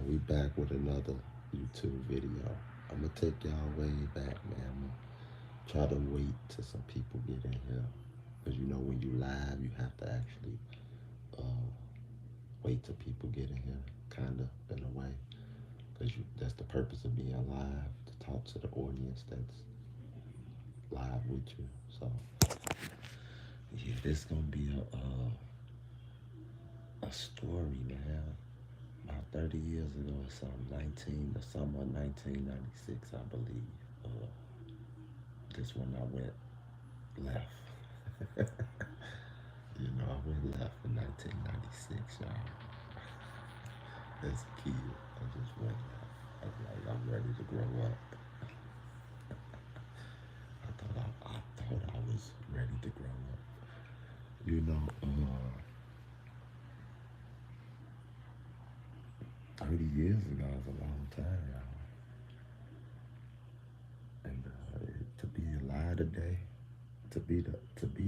we back with another YouTube video. I'm gonna take y'all way back, man. I'm gonna try to wait till some people get in here. Cause you know when you live, you have to actually uh, wait till people get in here, kinda in a way. Cause that's the purpose of being live, to talk to the audience that's live with you. So yeah, this gonna be a story, man. About 30 years ago or something, the summer of 1996, I believe. Uh, this when I went left. I went left in 1996, y'all. As a kid, I just went left. I was like, I'm ready to grow up. I thought I was ready to grow up. You know, 30 years ago is a long time, y'all. And to be alive today, to be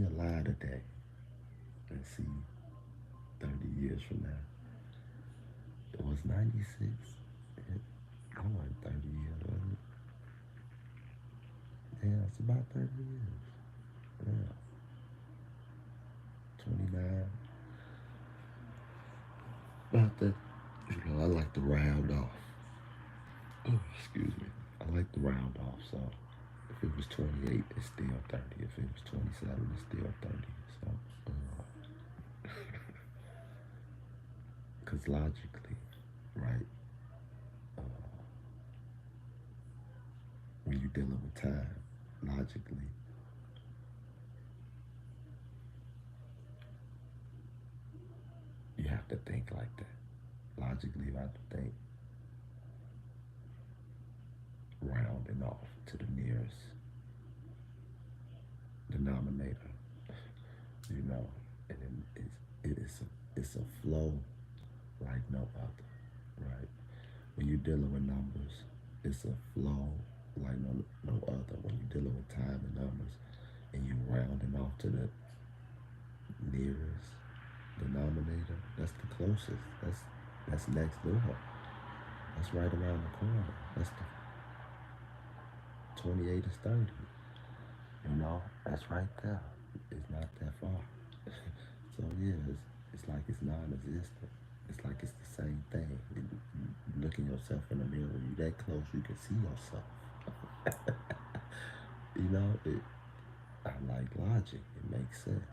alive today, and see 30 years from now, it was 96. Going 30 years, wasn't it? Yeah, it's about 30 years. Yeah, 29. About that. I like to round off. Oh, excuse me. I like to round off, so if it was 28, it's still 30. If it was 27, it's still 30. So, because logically, right, uh, when you're dealing with time, logically, you have to think like that. Logically, you have to think rounding off to the nearest denominator, and then it's a flow like no other, right? When you're dealing with numbers, it's a flow like no other. When you're dealing with time and numbers, and you rounding off to the nearest denominator, that's the closest. That's next door. That's right around the corner. That's the 28 is 30. That's right there. It's not that far. So yeah, it's like it's non-existent. It's like it's the same thing. You look at yourself in the mirror. You that close, you can see yourself. It. I like logic. It makes sense.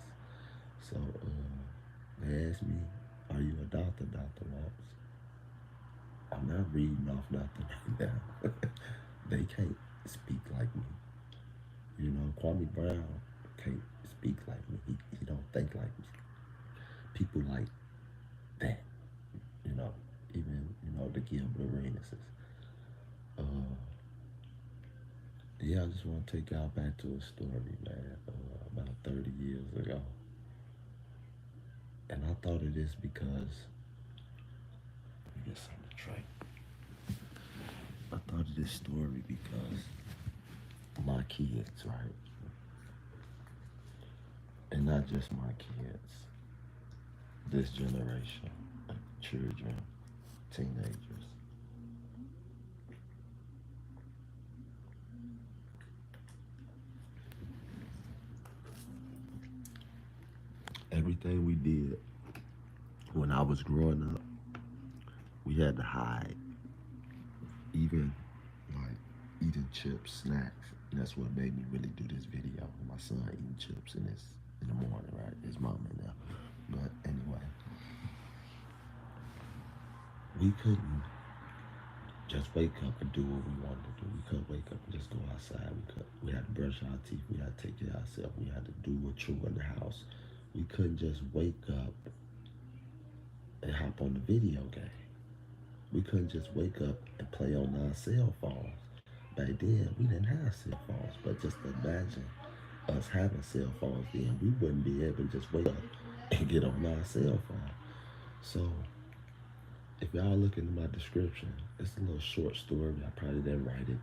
So they asked me, "Are you a doctor, Doctor Waltz?" I'm not reading off nothing right now. They can't speak like me. Kwame Brown can't speak like me. He don't think like me. People like that, you know, even, the Gilbert Arenases. Uh, yeah, I just want to take y'all back to a story, man, about 30 years ago. And I thought of this because, let me get something to drink. I thought of this story because my kids, right? And not just my kids, this generation of children, teenagers. Everything we did when I was growing up, we had to hide. Even like eating chips, snacks. And that's what made me really do this video. My son eating chips in the morning, right? His mom in there. But anyway, we couldn't just wake up and do what we wanted to do. We couldn't wake up and just go outside. We had to brush our teeth. We had to take care of ourselves. We had to do a chore in the house. We couldn't just wake up and hop on the video game. We couldn't just wake up and play on our cell phones. Back then, we didn't have cell phones, but just imagine us having cell phones then. We wouldn't be able to just wake up and get on our cell phone. So, if y'all look into my description, it's a little short story. I probably didn't write it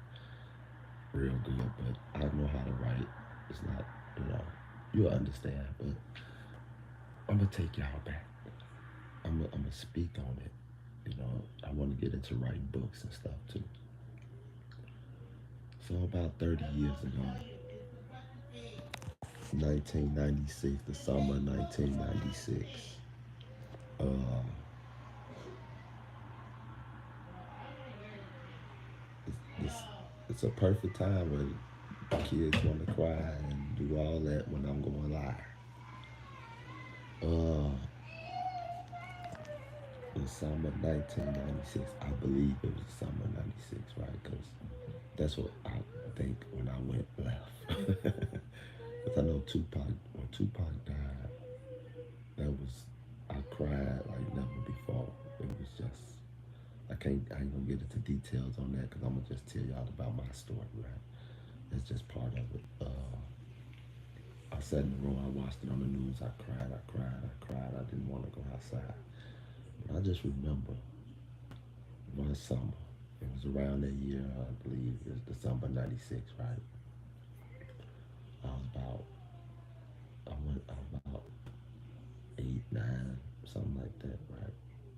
real good, but I know how to write. It's not, you'll understand, but I'm going to take y'all back. I'm gonna speak on it. I want to get into writing books and stuff too. So about 30 years ago, 1996, the summer of 1996, uh, it's, it's a perfect time when kids want to cry and do all that when I'm going live. Uh, the summer of 1996, I believe it was the summer of 96, right? Because that's what I think when I went left. Because I know when Tupac died, I cried like never before. It was just, I ain't gonna get into details on that because I'm gonna just tell y'all about my story, right? It's just part of it. I sat in the room, I watched it on the news, I cried, I didn't want to go outside. But I just remember one summer, it was around that year, I believe, it was December 96, right? I was about, I was about 8, 9, something like that, right?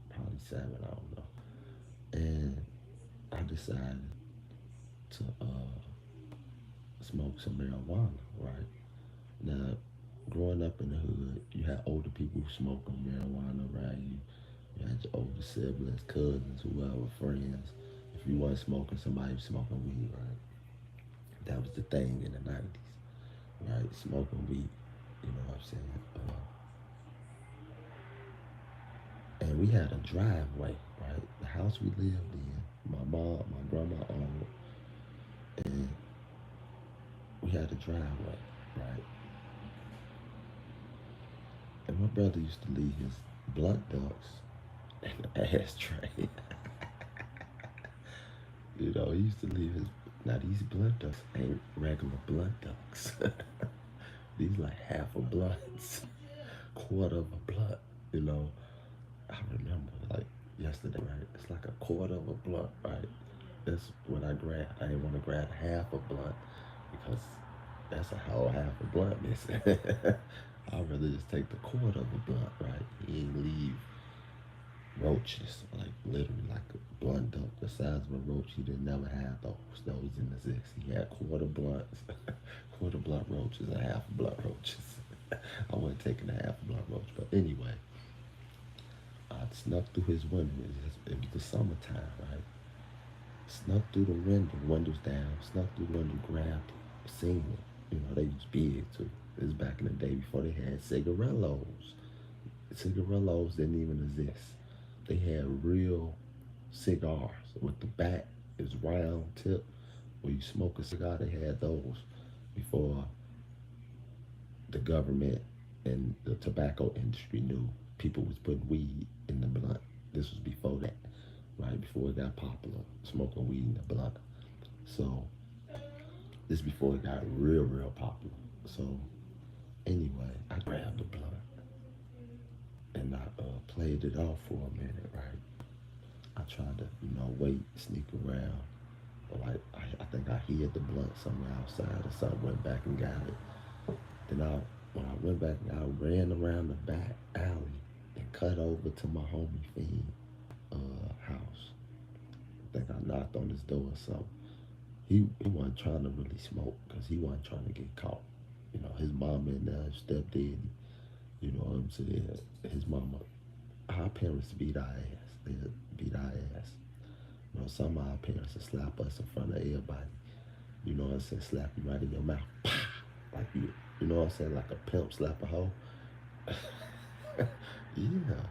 Probably 7, I don't know. And I decided to smoke some marijuana, right? Now, growing up in the hood, you had older people who smoked marijuana around you. You had your older siblings, cousins, whoever, friends. If you wasn't smoking, somebody was smoking weed, right? That was the thing in the 90s, right? Smoking weed, you know what I'm saying? And we had a driveway, right? The house we lived in, my mom, my grandma owned, and we had a driveway, right? And my brother used to leave his blunt ducts in the ashtray. You know, he used to leave his, now these blunt ducks ain't regular blunt ducks. These like half a blunts, quarter of a blunt, you know. I remember like yesterday, right? It's like a quarter of a blunt, right? That's what I grabbed. I didn't want to grab half a blunt because that's a whole half a blunt missing. I'd rather just take the quarter of a blunt, right? He ain't leave roaches, like literally like a blunt duck the size of a roach. He didn't never have those. Those didn't exist. He had quarter blunts, quarter blunt roaches, and half blunt roaches. I wasn't taking a half blunt roach, but anyway, I snuck through his window. It was the summertime, right? Snuck through the window, windows down, snuck through the window, grabbed it, seen it. You know, they was big too. This was back in the day before they had cigarillos. Cigarillos didn't even exist. They had real cigars with the back is round tip. Where you smoke a cigar, they had those before the government and the tobacco industry knew people was putting weed in the blunt. This was before that, right? Before it got popular, smoking weed in the blunt. So this before it got real, real popular. So anyway, I grabbed the blunt and I played it off for a minute, right? I tried to, wait, sneak around. But like, I think I hid the blunt somewhere outside or something, went back and got it. Then when I went back, I ran around the back alley and cut over to my homie Fend house. I think I knocked on his door or something. He wasn't trying to really smoke because he wasn't trying to get caught. You know, his mama and his stepdaddy, you know what I'm saying? His mama, our parents beat our ass. They beat our ass. You know, some of our parents would slap us in front of everybody. You know what I'm saying? Slap you right in your mouth. Like you know what I'm saying? Like a pimp slap a hoe. Yeah.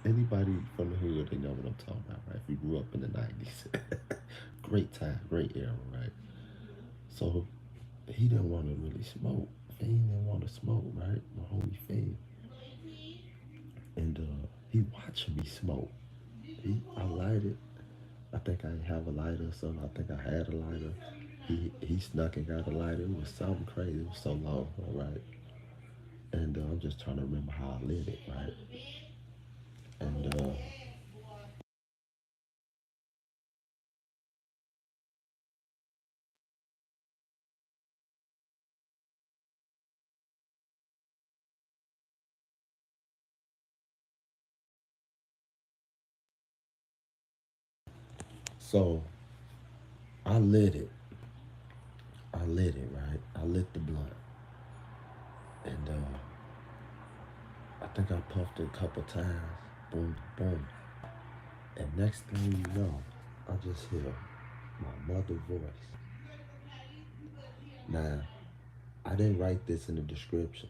Anybody from the hood, they know what I'm talking about, right? If you grew up in the 90s. Great time, great era, right? So he didn't want to really smoke. Fane didn't want to smoke, right? My homie Fane. And he watching me smoke. I lighted. I think I didn't have a lighter or something. I think I had a lighter. He snuck and got a lighter. It was something crazy. It was so long, right? And I'm just trying to remember how I lit it, right? And So I lit it. I lit it, right? I lit the blunt. And I think I puffed it a couple times. Boom, boom. And next thing you know, I just hear my mother's voice. Now, I didn't write this in the description.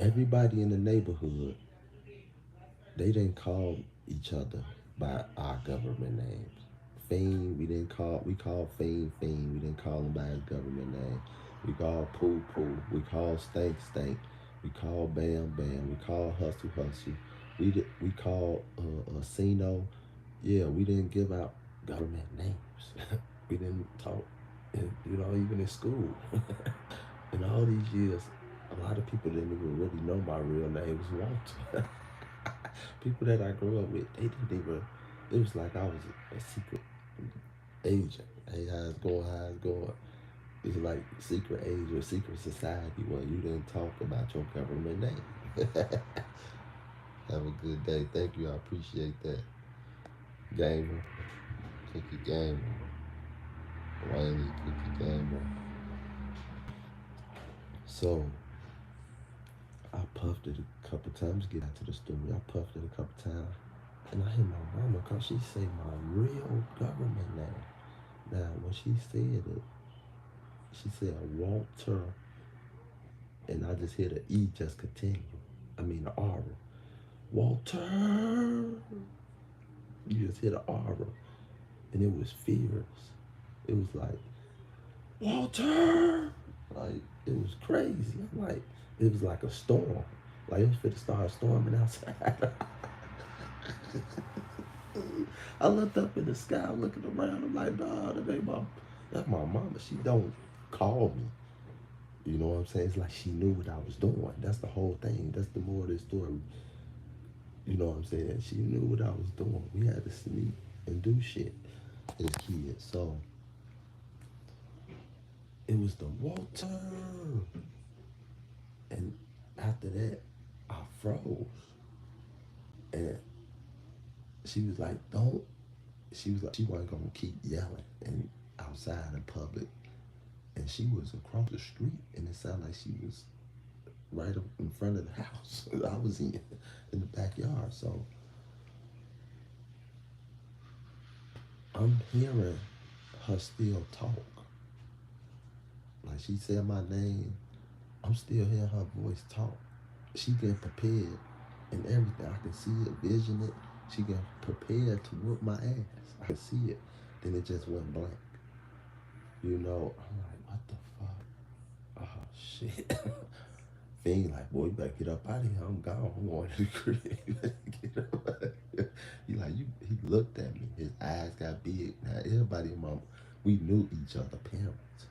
Everybody in the neighborhood, they didn't call each other by our government names. Fiend, we called Fiend Fiend. We didn't call him by his government name. We called Pooh Pooh. We called Stank Stank. We called Bam Bam. We called Hustle Hustle. We called Sino. Yeah, we didn't give out government names. We didn't talk, even in school. In all these years, a lot of people didn't even really know my real name was Walter. People that I grew up with, they didn't even, it was like I was a secret agent. Hey, how's it going? How's it going? It's like secret agent or secret society where you didn't talk about your government name. Have a good day. Thank you. I appreciate that. Gamer. Cookie Gamer. Wayne Cookie Gamer. So, I puffed it a couple times to get out to the studio. I puffed it a couple times. And I hear my mama because she say my real government name. Now, when she said it, she said Walter, and I just hear the E just continue. I mean the R. Walterrrrr. You just hear the R, and it was fierce. It was like, Walter! Like, it was crazy. I'm like, it was like a storm. Like, it was fit to start storming outside. I looked up in the sky, looking around. I'm like, nah, that's my mama. She don't call me. You know what I'm saying? It's like she knew what I was doing. That's the whole thing. That's the moral of the story. You know what I'm saying? She knew what I was doing. We had to sneak and do shit as kids. So it was the Walter. And after that, I froze. And she was like, don't. She was like, she wasn't gonna keep yelling and outside in public. And she was across the street, and it sounded like she was right up in front of the house I was in the backyard. So I'm hearing her still talk. Like she said my name, I'm still hearing her voice talk. She getting prepared and everything. I can see it, vision it. She getting prepared to whoop my ass. I can see it. Then it just went blank. You know, I'm like, what the fuck? Oh shit. Thing like, boy, you better get up out of here. I'm gone. I'm going to the crib. You better get up out of here. He looked at me. His eyes got big. Now everybody in we knew each other parents.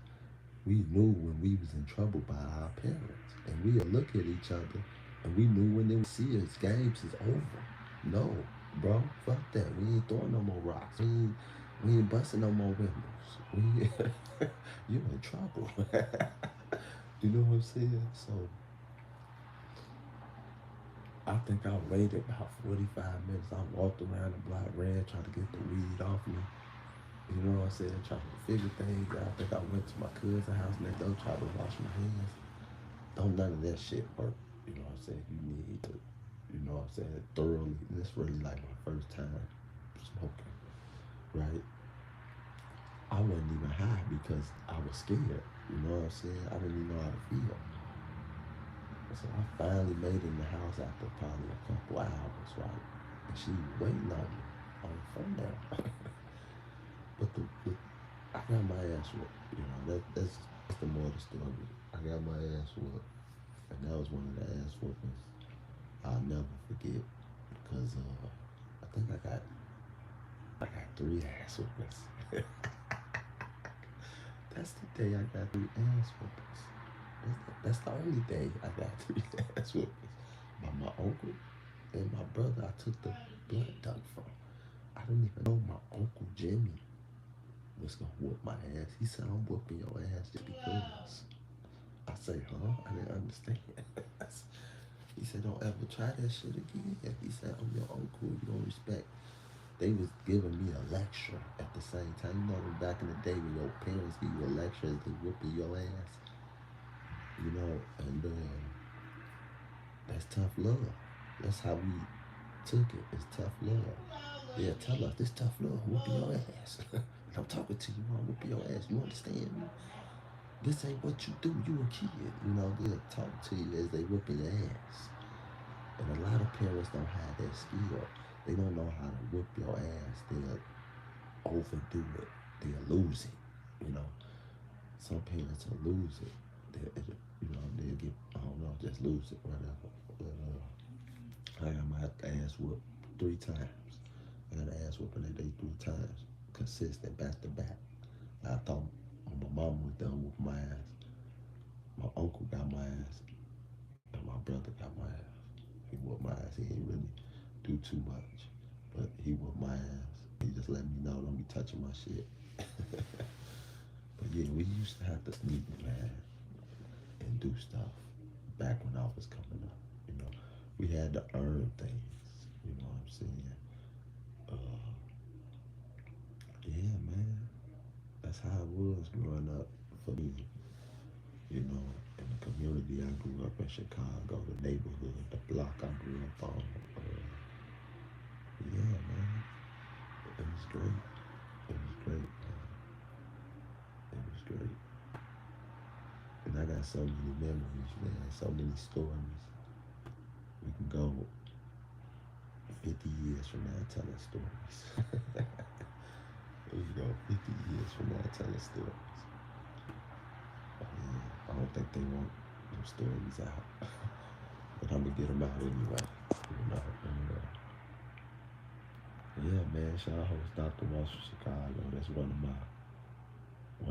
We knew when we was in trouble by our parents. And we would look at each other and we knew when they would see us, games is over. No, bro, fuck that. We ain't throwing no more rocks. We ain't busting no more windows. You in trouble. You know what I'm saying? So I think I waited about 45 minutes. I walked around the block, ran, tried to get the weed off me. You know what I'm saying? Trying to figure things out. I think I went to my cousin's house next door, tried to wash my hands. Don't none of that shit work. You know what I'm saying? You need to, you know what I'm saying, thoroughly. And it's really like my first time smoking, right? I wasn't even high because I was scared. You know what I'm saying? I didn't even know how to feel. So I finally made it in the house after probably a couple hours, right? And she waiting on me on the phone now. But I got my ass whooped. You know, that's the more of the story. I got my ass whooped. And that was one of the ass whoopings I'll never forget. Because I think I got 3 ass whoopings. That's the day I got 3 ass whoopings. That's the only day I got 3 ass whoopings. By my uncle and my brother I took the blood dunk from. I didn't even know my Uncle Jimmy was gonna whoop my ass. He said, I'm whooping your ass just because. I say, huh? I didn't understand. He said, don't ever try that shit again. He said, I'm your uncle. You don't respect they was giving me a lecture at the same time. You know, back in the day when your parents give you a lecture as they whooping your ass, you know, and that's tough love. That's how we took it. It's tough love. Yeah, tell us this tough love, whooping your ass. I'm talking to you, I'm whooping your ass. You understand me? This ain't what you do. You a kid. You know, they'll talk to you as they whooping your ass. And a lot of parents don't have that skill. They don't know how to whoop your ass. They'll overdo it. They'll lose it. You know, some parents will lose it. They'll get, I don't know, just lose it, whatever. But I got my ass whooped 3 times. I got an ass whooping that day 3 times, consistent, back to back. I thought my mom was done with my ass. My uncle got my ass, and my brother got my ass. He whooped my ass. He didn't really do too much, but he whooped my ass. He just let me know, don't be touching my shit. But yeah, we used to have to sneak, man, and do stuff back when I was coming up. You know, we had to earn things. You know what I'm saying? Yeah, man. That's how it was growing up for me. You know, in the community I grew up in Chicago, the neighborhood, the block I grew up on. Yeah, man. It was great. It was great, man. It was great. And I got so many memories, man. So many stories. We can go 50 years from now telling stories. We can go 50 years from now telling stories. Yeah, I don't think they want them stories out. But I'm going to get them out anyway. You know, yeah, man. Sean host Dr. Waltz from Chicago. That's one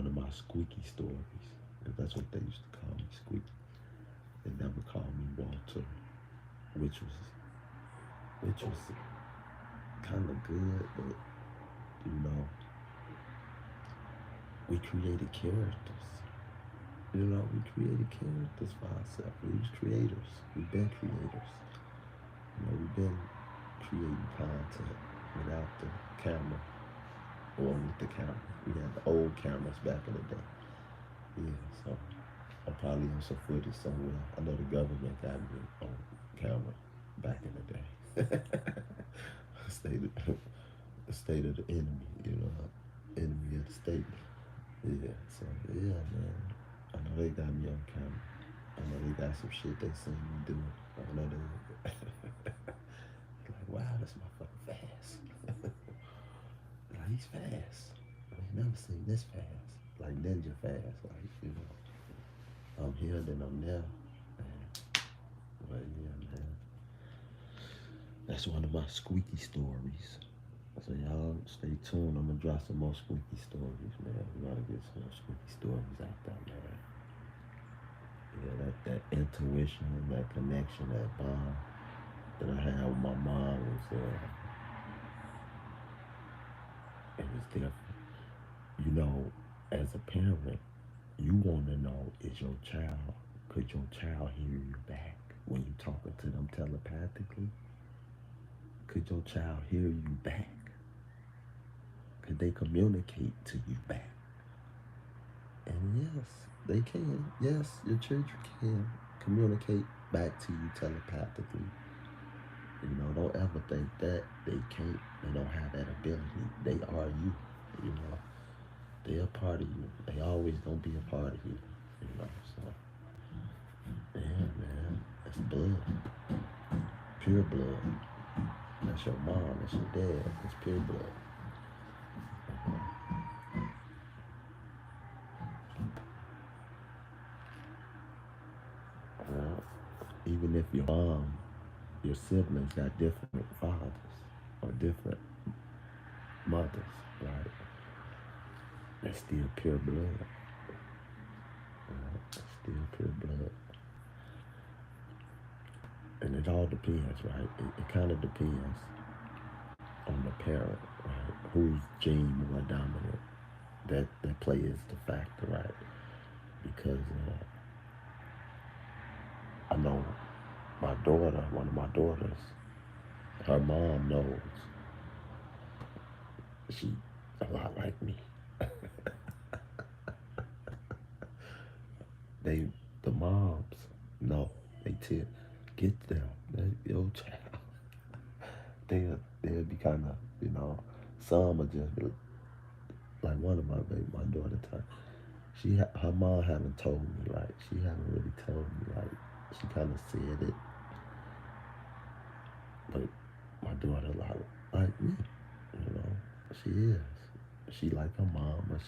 of my squeaky stories. That's what they used to call me, Squeaky. They never called me Walter, which was kind of good, but you know, we created characters. You know, we created characters for ourselves. We was creators. We've been creators. You know, we've been creating content without the camera or with the camera. We had the old cameras back in the day. Yeah, so I'm probably on some footage somewhere. I know the government got me on camera back in the day. The state of the enemy, you know, enemy of the state. Yeah, so yeah, man. I know they got me on camera. I know they got some shit they seen me do. I know they like, wow, this motherfucker fast. Like, he's fast. I ain't never seen this fast. Like ninja fast, like, you know. I'm here, then I'm there. But yeah, man. That's one of my squeaky stories. So y'all stay tuned. I'm gonna drop some more squeaky stories, man. We gotta get some more squeaky stories out there, man. Yeah, that intuition, that connection, that bond that I had with my mom it was different. You know, as a parent, you wanna know, could your child hear you back when you talking to them telepathically? Could your child hear you back? Could they communicate to you back? And yes, they can. Yes, your children can communicate back to you telepathically. You know, don't ever think that they can't. They don't have that ability. They are you. You know, they're a part of you. They always gonna be a part of you. You know, so yeah, man, that's blood, pure blood. That's your mom. That's your dad. That's pure blood. Even if your siblings got different fathers or different mothers, right? That's still pure blood. Right? That's still pure blood. And it all depends, right? It kind of depends on the parent, right? Whose gene more dominant. That plays the factor, right? Because I know one of my daughters, her mom knows She a lot like me. They, the moms, no, they tell, get them, your child. They'll be kind of, some are just like one of my daughter type. Her mom haven't told me, like, she haven't really told me, like, she kind of said it, but my daughter a lot like me, she is. She like her mom, but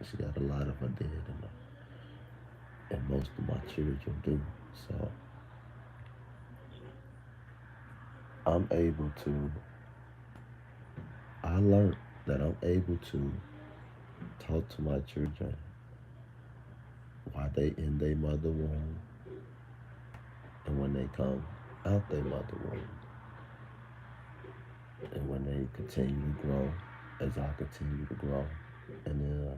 she got a lot of her dad in her, and most of my children do. So I'm able to. I learned that I'm able to talk to my children while they in their mother womb and when they come out their mother womb, and when they continue to grow, as I continue to grow, and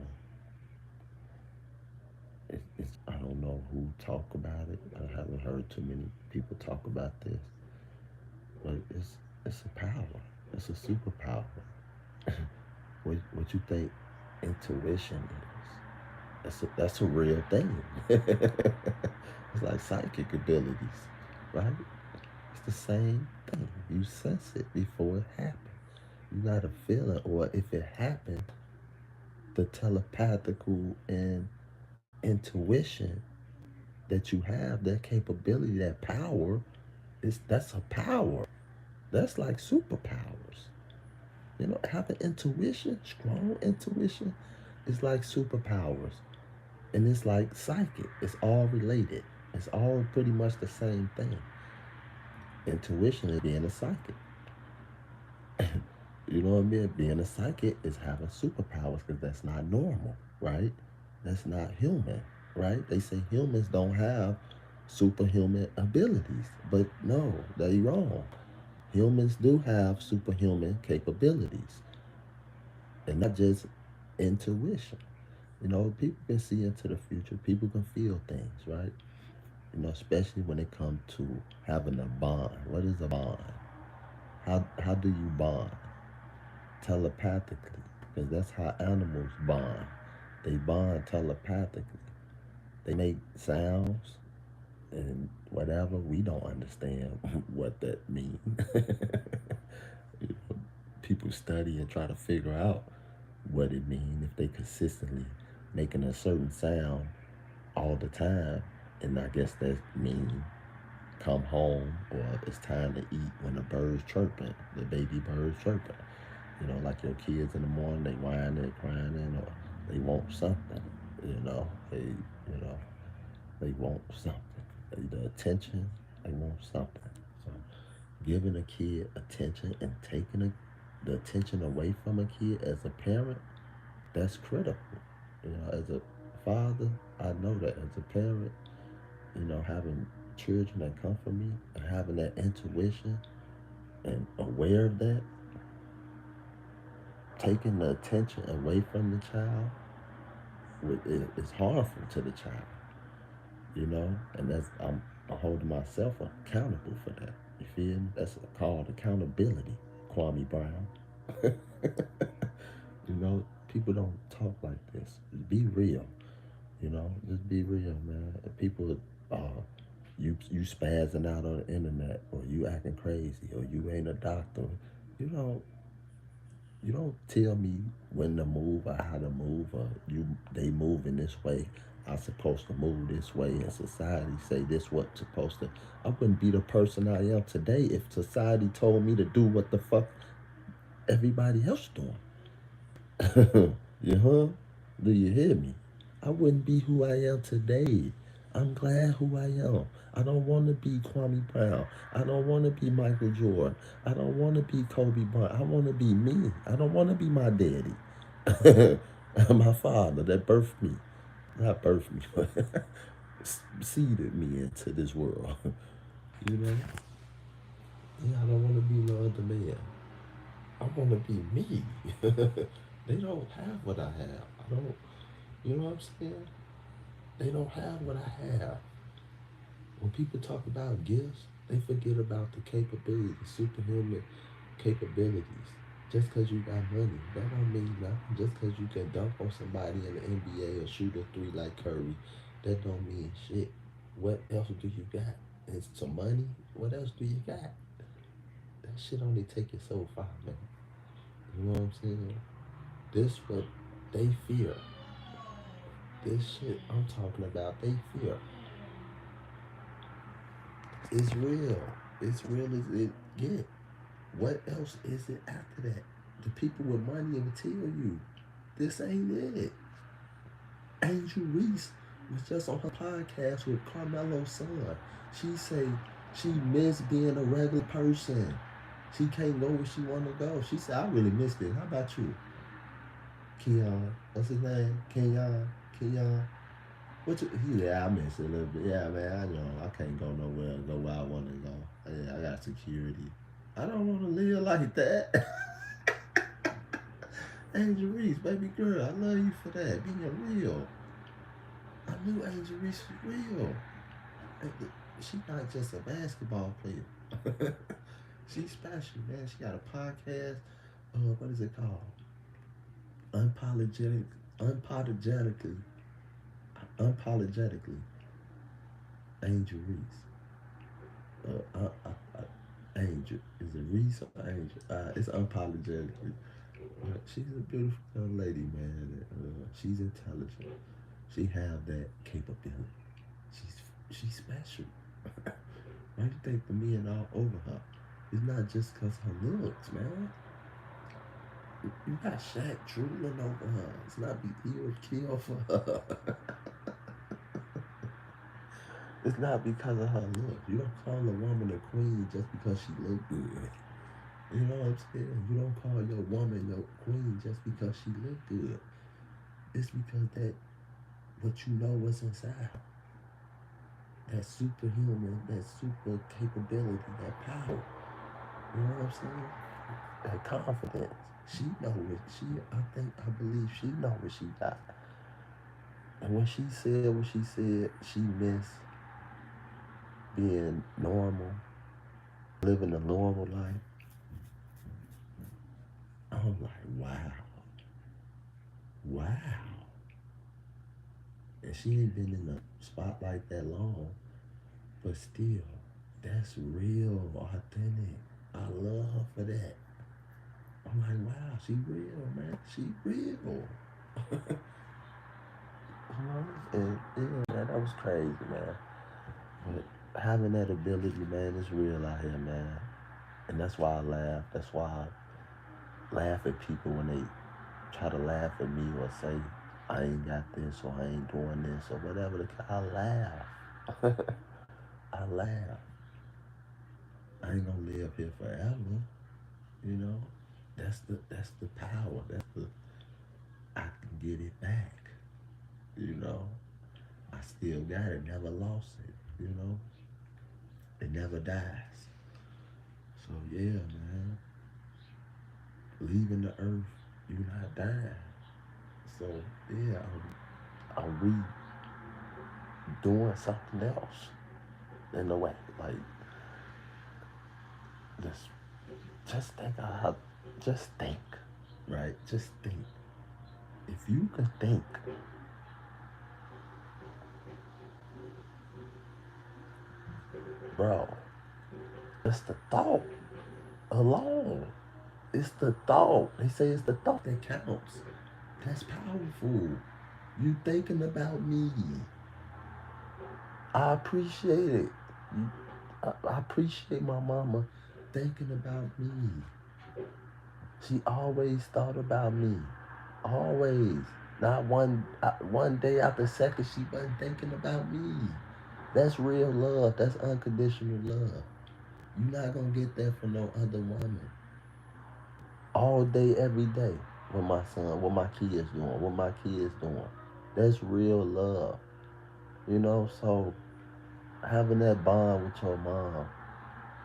it's I don't know who talk about it. I haven't heard too many people talk about this, but it's a power. It's a superpower. What you think intuition is? That's a real thing. It's like psychic abilities, right? It's the same thing. You sense it before it happens. You got a feeling, or if it happened, the telepathical and intuition that you have, that capability, that power, that's a power. That's like superpowers. Having intuition, strong intuition, is like superpowers. And it's like psychic. It's all related. It's all pretty much the same thing. Intuition is being a psychic. You know what I mean? Being a psychic is having superpowers because that's not normal, right? That's not human, right? They say humans don't have superhuman abilities, but no, they wrong. Humans do have superhuman capabilities, and not just intuition. People can see into the future. People can feel things, right? Especially when it comes to having a bond. What is a bond? How do you bond? Telepathically, because that's how animals bond. They bond telepathically. They make sounds and whatever. We don't understand what that means. People study and try to figure out what it means if they consistently making a certain sound all the time, and I guess that means come home or it's time to eat when the bird's chirping, the baby bird's chirping. Like your kids in the morning, they whining, crying, or they want something. They want something. The attention, they want something. So giving a kid attention and taking the attention away from a kid as a parent, that's critical. As a father, I know that as a parent, having children that come from me and having that intuition and aware of that, taking the attention away from the child is harmful to the child, and that's I'm holding myself accountable for that. You feel me? That's called accountability, Kwame Brown. People don't talk like this. Be real. Just be real, man. People, you spazzing out on the internet, or you acting crazy, or you ain't a doctor. You don't you don't tell me when to move or how to move, or they move in this way. I'm supposed to move this way, and society say this what's supposed to. I wouldn't be the person I am today if society told me to do what the fuck everybody else doing. Do you hear me? I wouldn't be who I am today. I'm glad who I am. I don't want to be Kwame Brown. I don't want to be Michael Jordan. I don't want to be Kobe Bryant. I want to be me. I don't want to be my daddy. My father that birthed me. Not birthed me, but seeded me into this world. you know? Yeah, I don't want to be no other man. I want to be me. They don't have what I have. I don't, you know what I'm saying? They don't have what I have. When people talk about gifts, they forget about the capabilities, the superhuman capabilities. Just because you got money, that don't mean nothing. Just because you can dunk on somebody in the NBA or shoot a three like Curry, that don't mean shit. What else do you got? It's some money. What else do you got? That shit only take you so far, man. You know what I'm saying? This what they fear. This shit I'm talking about, they fear. It's real. It's real as it get. What else is it after that? The people with money will tell you this ain't it. Angel Reese was just on her podcast with Carmelo's son. She say she miss being a regular person. She can't go where she wanna go. She said, I really missed it. How about you? Keon. What's his name? Kenyon. Kenyon. What you, yeah, I miss it a little bit. Yeah, man, I know. I can't go nowhere, go where I wanna go. Yeah, I got security. I don't wanna live like that. Angel Reese, baby girl, I love you for that. Being real. I knew Angel Reese was real. She's not just a basketball player. She's special, man. She got a podcast. What is it called? Unapologetic, unapologetically, unapologetically. Angel Reese. Angel. Is it Reese or Angel? It's unapologetically. She's a beautiful young lady, man. She's intelligent. She have that capability. She's special. Why do you think the men all over her? It's not just because her looks, man. You got Shaq drooling over her. It's not be ill kill for her. It's not because of her look. You don't call a woman a queen just because she look good. You know what I'm saying? You don't call your woman your queen just because she look good. It's because that what you know what's inside. That superhuman, that super capability, that power. You know what I'm saying? That confidence. She know what I believe she know what she got. And when she said what she said, she missed being normal, living a normal life. I'm like, wow. Wow. And she ain't been in the spotlight that long, but still, that's real, authentic. I love her for that. I'm like, wow, she real, man. She real. You know? And yeah, man, that was crazy, man. But having that ability, man, is real out here, man. And that's why I laugh. That's why I laugh at people when they try to laugh at me or say, I ain't got this or I ain't doing this or whatever. I laugh. I laugh. I ain't gonna live here forever. You know? That's the power. That's the I can get it back. You know? I still got it, never lost it, you know? It never dies. So yeah, man. Leaving the earth, you're not dying. So yeah, I'm redoing something else in a way. Like just just think how just think. Right? Just think. If you can think, bro, just the thought alone. It's the thought. They say it's the thought that counts. That's powerful. You thinking about me. I appreciate it. I appreciate my mama thinking about me. She always thought about me. Always. Not one day after second she wasn't thinking about me. That's real love. That's unconditional love. You're not gonna get that from no other woman. All day, every day. With my son, what my kids doing, what my kids doing. That's real love. You know, so having that bond with your mom,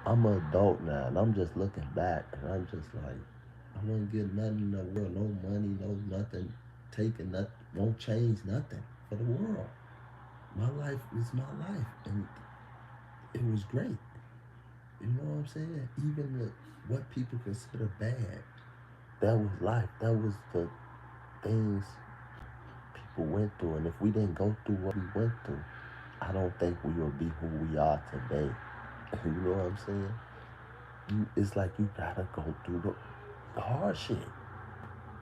I'm an adult now and I'm just looking back and I'm just like, I won't get nothing in the world, no money, no nothing, taking nothing, won't change nothing for the world. My life is my life and it was great. You know what I'm saying? Even what people consider bad, That was life. That was the things people went through. And if we didn't go through what we went through, I don't think we would be who we are today. You know what I'm saying? It's like you gotta go through the hard shit.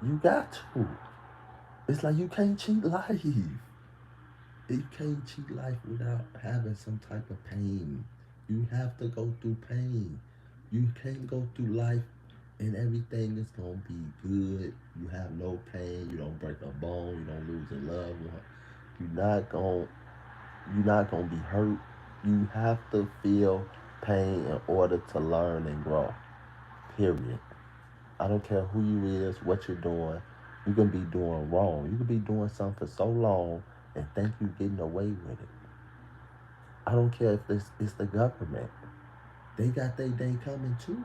You got to. It's like you can't cheat life. You can't cheat life without having some type of pain. You have to go through pain. You can't go through life and everything is gonna be good. You have no pain. You don't break a bone. You don't lose a loved one. You're not gonna you're not gonna be hurt. You have to feel pain in order to learn and grow. Period. I don't care who you is, what you're doing. You can be doing wrong. You can be doing something for so long and think you're getting away with it. I don't care if it's the government. They got their day coming too.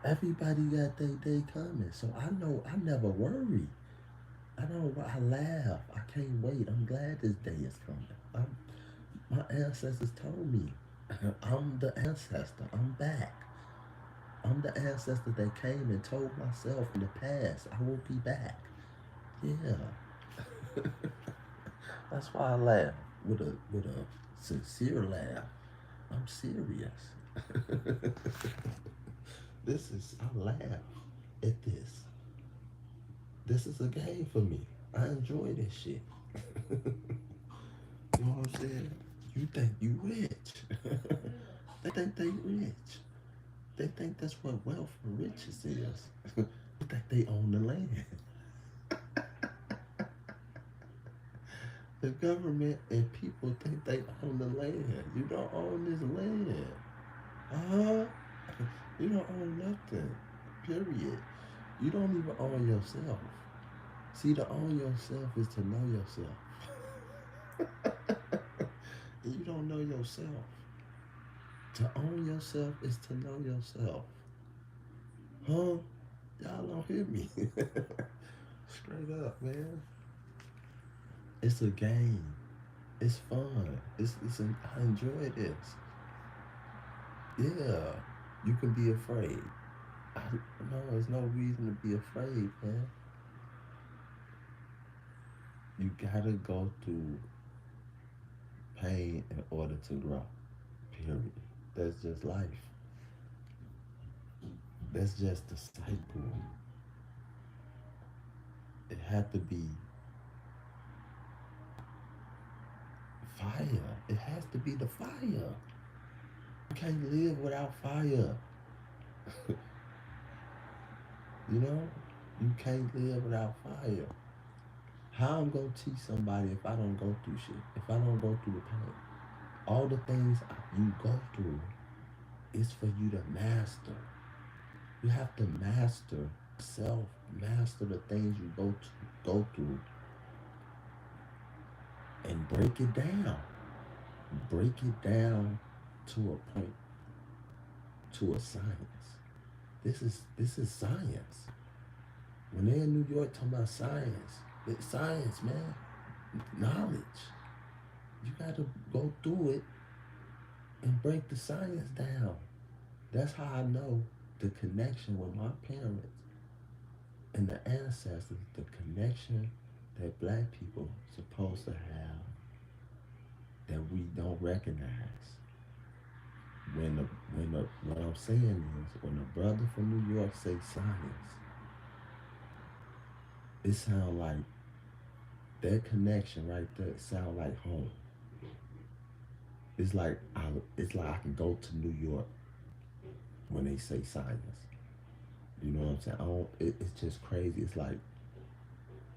Everybody got their day coming. So I know I never worry. I don't. I laugh. I can't wait. I'm glad this day is coming. My ancestors told me I'm the ancestor. I'm back. I'm the ancestor that came and told myself in the past I will be back. Yeah. That's why I laugh with a sincere laugh. I'm serious. This is I laugh at this. This is a game for me. I enjoy this shit. You know what I'm saying? You think you rich. They think they rich. They think that's what wealth and riches is. They think they own the land. The government and people think they own the land. You don't own this land. Uh-huh. You don't own nothing. Period. You don't even own yourself. See, to own yourself is to know yourself. And you don't know yourself. To own yourself is to know yourself. Huh? Y'all don't hear me. Straight up, man. It's a game. It's fun. I enjoy this. Yeah. You can be afraid. No, there's no reason to be afraid, man. You gotta go through pain in order to grow. Period. That's just life. That's just the cycle. It had to be fire. It has to be the fire. You can't live without fire. You know? You can't live without fire. How I'm gonna teach somebody if I don't go through shit? If I don't go through the pain? All the things you go through is for you to master. You have to master self, master the things you go through, and break it down. Break it down to a point, to a science. This is science. When they're in New York talking about science, it's science, man. Knowledge. You got to go through it and break the science down. That's how I know the connection with my parents and the ancestors, the connection that black people supposed to have that we don't recognize. What I'm saying is when a brother from New York say science, it sound like that connection right there sound like home. It's like I can go to New York when they say science. You know what I'm saying? It's just crazy. It's like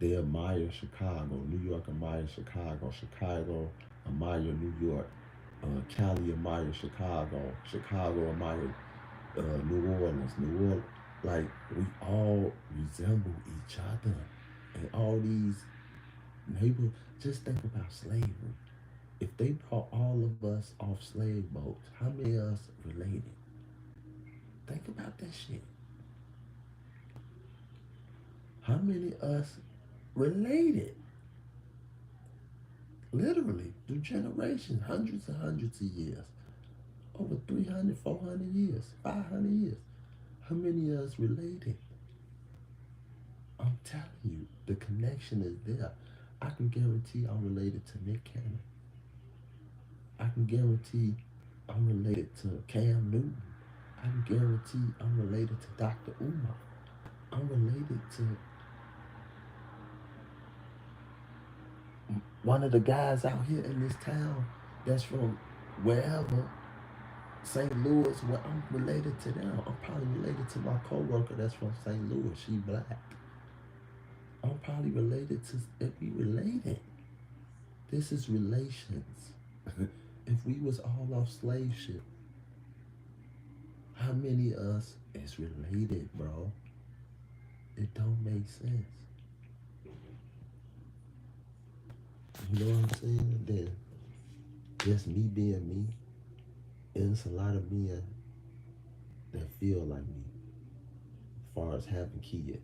they admire Chicago. New York admires Chicago. Chicago admire New York. Cali admire Chicago. Chicago admire New Orleans. New Orleans. Like, we all resemble each other. And all these neighbors, just think about slavery. If they brought all of us off slave boats, how many of us related? Think about that shit. How many of us related? Literally, through generations, hundreds and hundreds of years. Over 300, 400 years, 500 years. How many of us related? The connection is there. I can guarantee I'm related to Nick Cannon. I can guarantee I'm related to Cam Newton. I can guarantee I'm related to Dr. Umar. I'm related to one of the guys out here in this town that's from wherever, St. Louis, where I'm related to them. I'm probably related to my coworker that's from St. Louis. She black. I'm probably related to, if we related. This is relations. If we was all off slave ship, how many of us is related, bro? It don't make sense. You know what I'm saying? Then just me being me, and it's a lot of men that feel like me as far as having kids.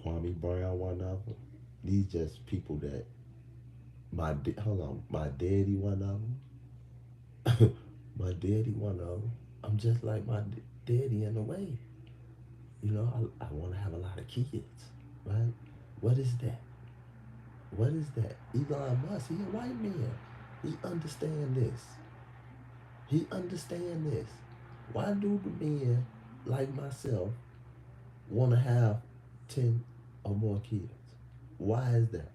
Kwame Brown, one of them. These just people that my daddy, one of them. My daddy, one of them. I'm just like my daddy in a way. You know, I want to have a lot of kids, right? What is that? What is that? Elon Musk, he a white man. He understand this. He understand this. Why do the men like myself want to have 10 or more kids? Why is that?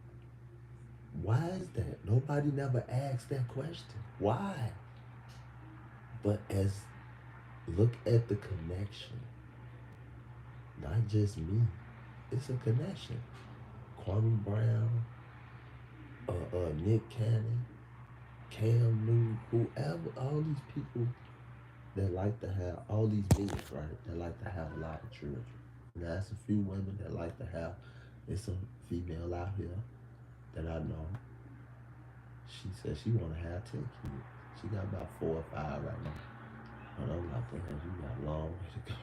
Why is that? Nobody never asked that question. Why? But look at the connection. Not just me. It's a connection. Kwame Brown, Nick Cannon, Cam Newton, whoever, all these people that like to have, all these men, right, that like to have a lot of children. Now, that's a few women that like to have, there's some female out here that I know. She said she want to have 10 kids. She got about 4 or 5 right now. And I'm like, damn, you got a long way to go.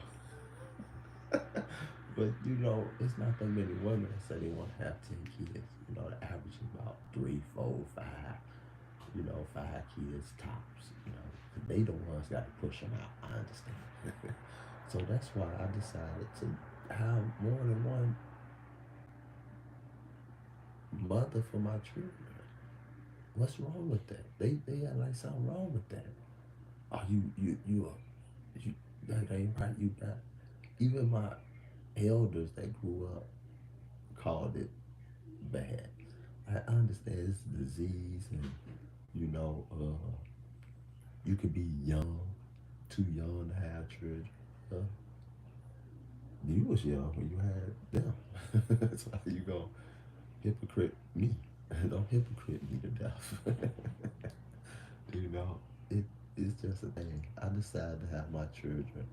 But, you know, it's not that many women that say they want to have 10 kids. You know, the average is about 3, 4, 5. You know, 5 kids tops. You know, they the ones got to push them out. I understand. So that's why I decided to have more than one mother for my children. What's wrong with that? They got like something wrong with that. Oh, you that ain't right. You got, even my elders that grew up called it bad. I understand it's a disease, and you know, you could be young, too young to have children. You was young when you had them. So how you gonna hypocrite me? Don't hypocrite me to death. You know, it's just a thing. I decided to have my children.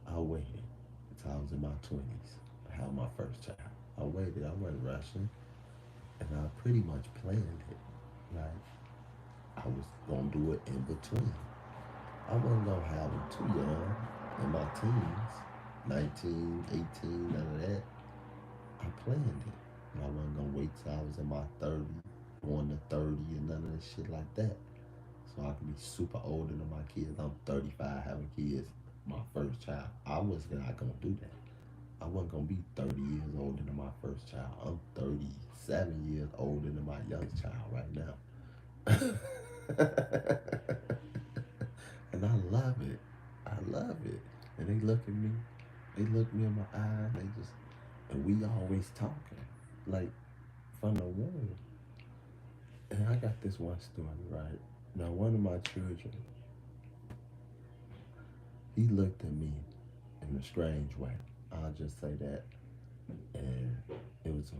I waited until I was in my 20s to have my first child. I waited. I wasn't rushing, and I pretty much planned it. Like, I was gonna do it in between. I wasn't gonna have them too young in my teens, 19, 18, none of that. I planned it. And I wasn't gonna wait till I was in my 30s, going to 30, and none of this shit like that. So I could be super older than my kids. I'm 35 having kids, my first child. I was not gonna do that. I wasn't gonna be 30 years older than my first child. I'm 37 years older than my youngest child right now. And I love it. I love it. And they look at me, they look me in my eyes, they just, and we always talking, like from the womb. And I got this one story, right? Now, one of my children, he looked at me in a strange way. I'll just say that. And it was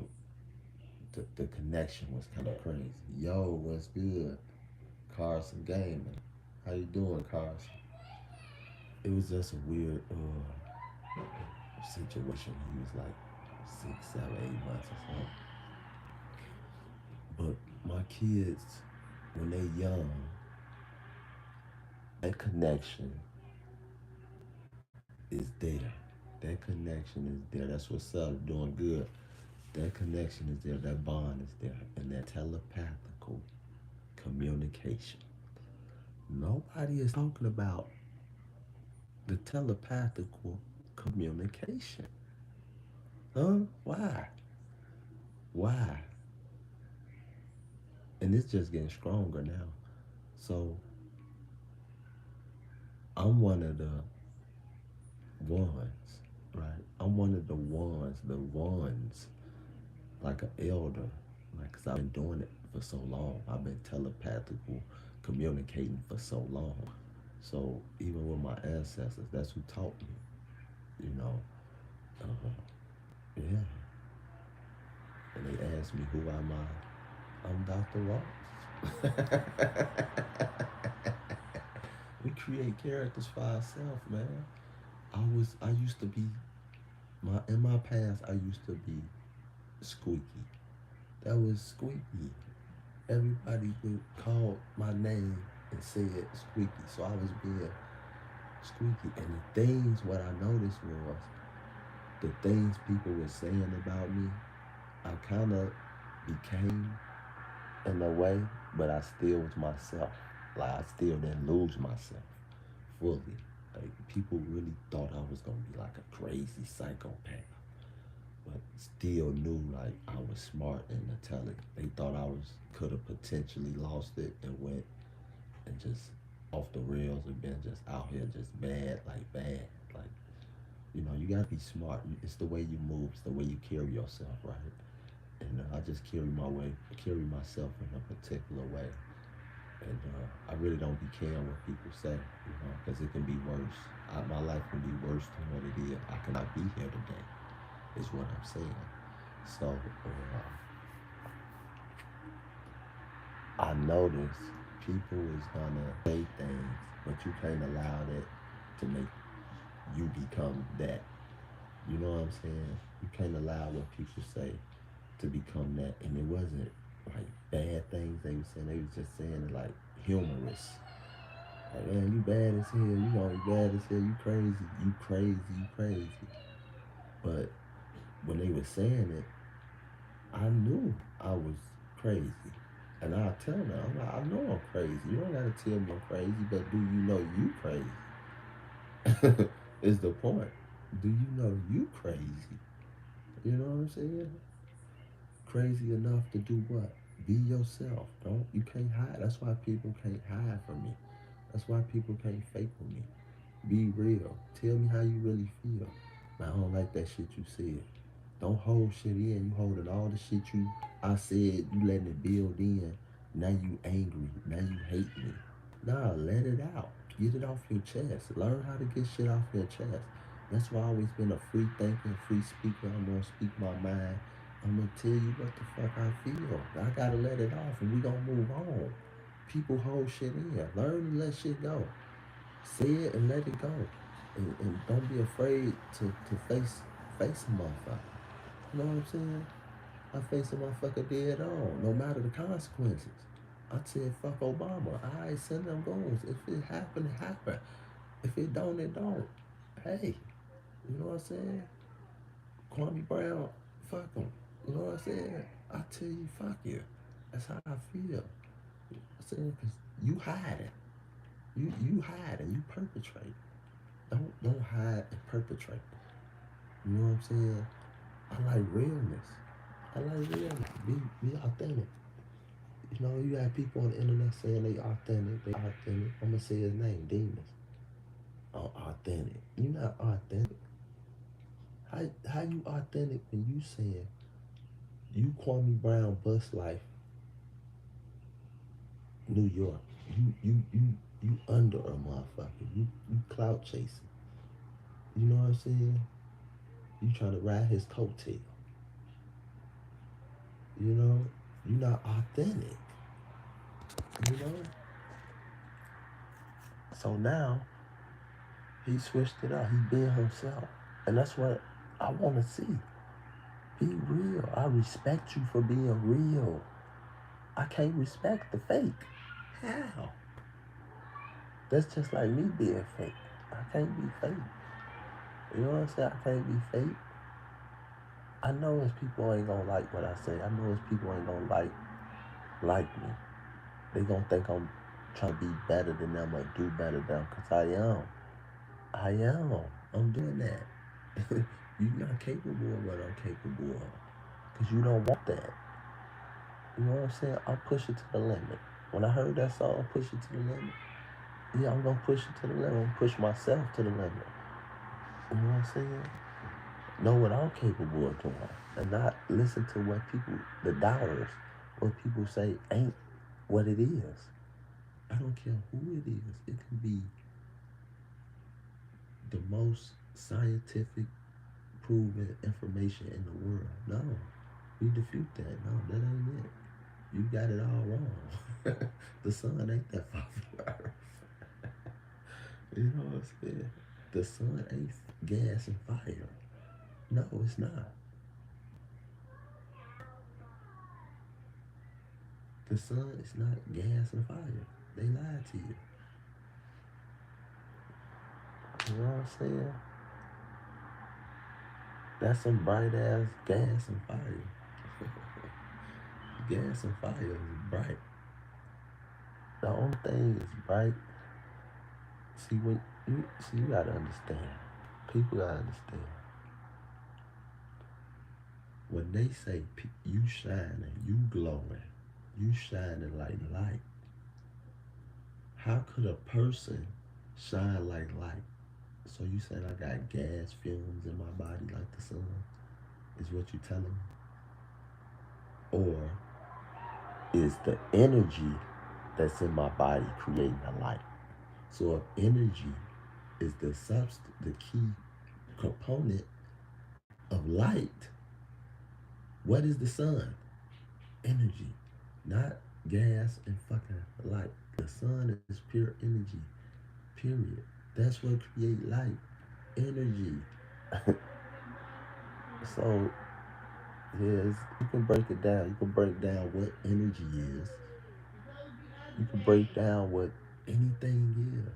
the connection was kind of crazy. Yo, what's good? Carson Gaming. How you doing, Carson? It was just a weird situation. He was like 6, 7, 8 months or something. But my kids, when they young, that connection is there. That connection is there. That's what's up. Doing good. That connection is there. That bond is there. And that telepathical communication. Nobody is talking about the telepathical communication. Huh? Why? Why? And it's just getting stronger now. So I'm one of the ones, right? I'm one of the ones, like an elder, like, cause I've been doing it for so long. I've been telepathical communicating for so long. So even with my ancestors, that's who taught me, you know. Uh, yeah. And they asked me who am I? I'm Dr. Waltz. We create characters for ourselves, man. I used to be in my past I used to be Squeaky. That was Squeaky. Everybody would call my name and said Squeaky. So I was being Squeaky. And the things what I noticed was the things people were saying about me, I kinda became in a way, but I still was myself. Like I still didn't lose myself fully. Like people really thought I was gonna be like a crazy psychopath, but still knew like I was smart and intelligent. They thought I was could have potentially lost it and went and just off the rails and been just out here just bad, like bad. Like, you know, you gotta be smart. It's the way you move, it's the way you carry yourself, right? And I just carry myself in a particular way. And I really don't be caring what people say, you know, because it can be worse. My life can be worse than what it is. I cannot be here today, is what I'm saying. So I notice people is gonna say things, but you can't allow that to make you become that. You know what I'm saying? You can't allow what people say to become that. And it wasn't like bad things they were saying. They was just saying it like humorous. Like, man, you bad as hell. You gonna be bad as hell. You crazy. You crazy. You crazy. But when they were saying it, I knew I was crazy. And I tell them, I'm like, I know I'm crazy. You don't gotta tell me I'm crazy, but do you know you crazy? Is the point. Do you know you crazy? You know what I'm saying? Crazy enough to do what? Be yourself. Don't you can't hide. That's why people can't hide from me. That's why people can't fake with me. Be real. Tell me how you really feel. I don't like that shit you said. Don't hold shit in. You holding all the shit I said, you letting it build in. Now you angry. Now you hate me. Nah, let it out. Get it off your chest. Learn how to get shit off your chest. That's why I always been a free thinking, free speaker. I'm gonna speak my mind. I'm gonna tell you what the fuck I feel. I gotta let it off and we gonna move on. People hold shit in. Learn to let shit go. Say it and let it go. And don't be afraid to face a motherfucker. You know what I'm saying? I face a motherfucker dead on, no matter the consequences. I said fuck Obama. I send them goons. If it happen, it happen. If it don't, it don't. Hey, you know what I'm saying? Kwame Brown, fuck him. You know what I'm saying? I tell you, fuck you. That's how I feel. I'm saying, cause you hiding. You hiding. You perpetrate. Don't hide and perpetrate. You know what I'm saying? I like realness. I like realness. Be authentic. You know, you have people on the internet saying they authentic. They authentic. I'm gonna say his name, Demons. Oh, authentic. You not authentic. How you authentic when you saying you Kwame Brown bust life, New York. You under a motherfucker. You clout chasing. You know what I'm saying? You trying to ride his coattail. You know? You not authentic. You know? So now he switched it up. He being himself. And that's what I wanna see. Be real. I respect you for being real. I can't respect the fake. How? That's just like me being fake. I can't be fake. You know what I'm saying? I can't be fake. I know his people ain't gonna like what I say. I know his people ain't gonna like me. They gonna think I'm trying to be better than them or do better than them, cause I am. I am. I'm doing that. You're not capable of what I'm capable of. Because you don't want that. You know what I'm saying? I'll push it to the limit. When I heard that song, push it to the limit. Yeah, I'm gonna push it to the limit. I'm gonna push myself to the limit. You know what I'm saying? Know what I'm capable of doing. And not listen to what people, the doubters, what people say ain't what it is. I don't care who it is. It can be the most scientific proven information in the world. No, we defute that. No, that ain't it. You got it all wrong. The sun ain't that far from Earth. You know what I'm saying? The sun ain't gas and fire. No, it's not. The sun is not gas and fire. They lied to you. You know what I'm saying? That's some bright ass gas and fire. Gas and fire is bright. The only thing is bright. See, you gotta understand. People gotta understand. When they say you shining, you glowing, you shining like light, how could a person shine like light? So you saying I got gas fumes in my body like the sun? Is what you telling me? Or is the energy that's in my body creating the light? So if energy is the key component of light, what is the sun? Energy, not gas and fucking light. The sun is pure energy, period. That's what create light, energy. So, yes, you can break it down. You can break down what energy is. You can break down what anything is.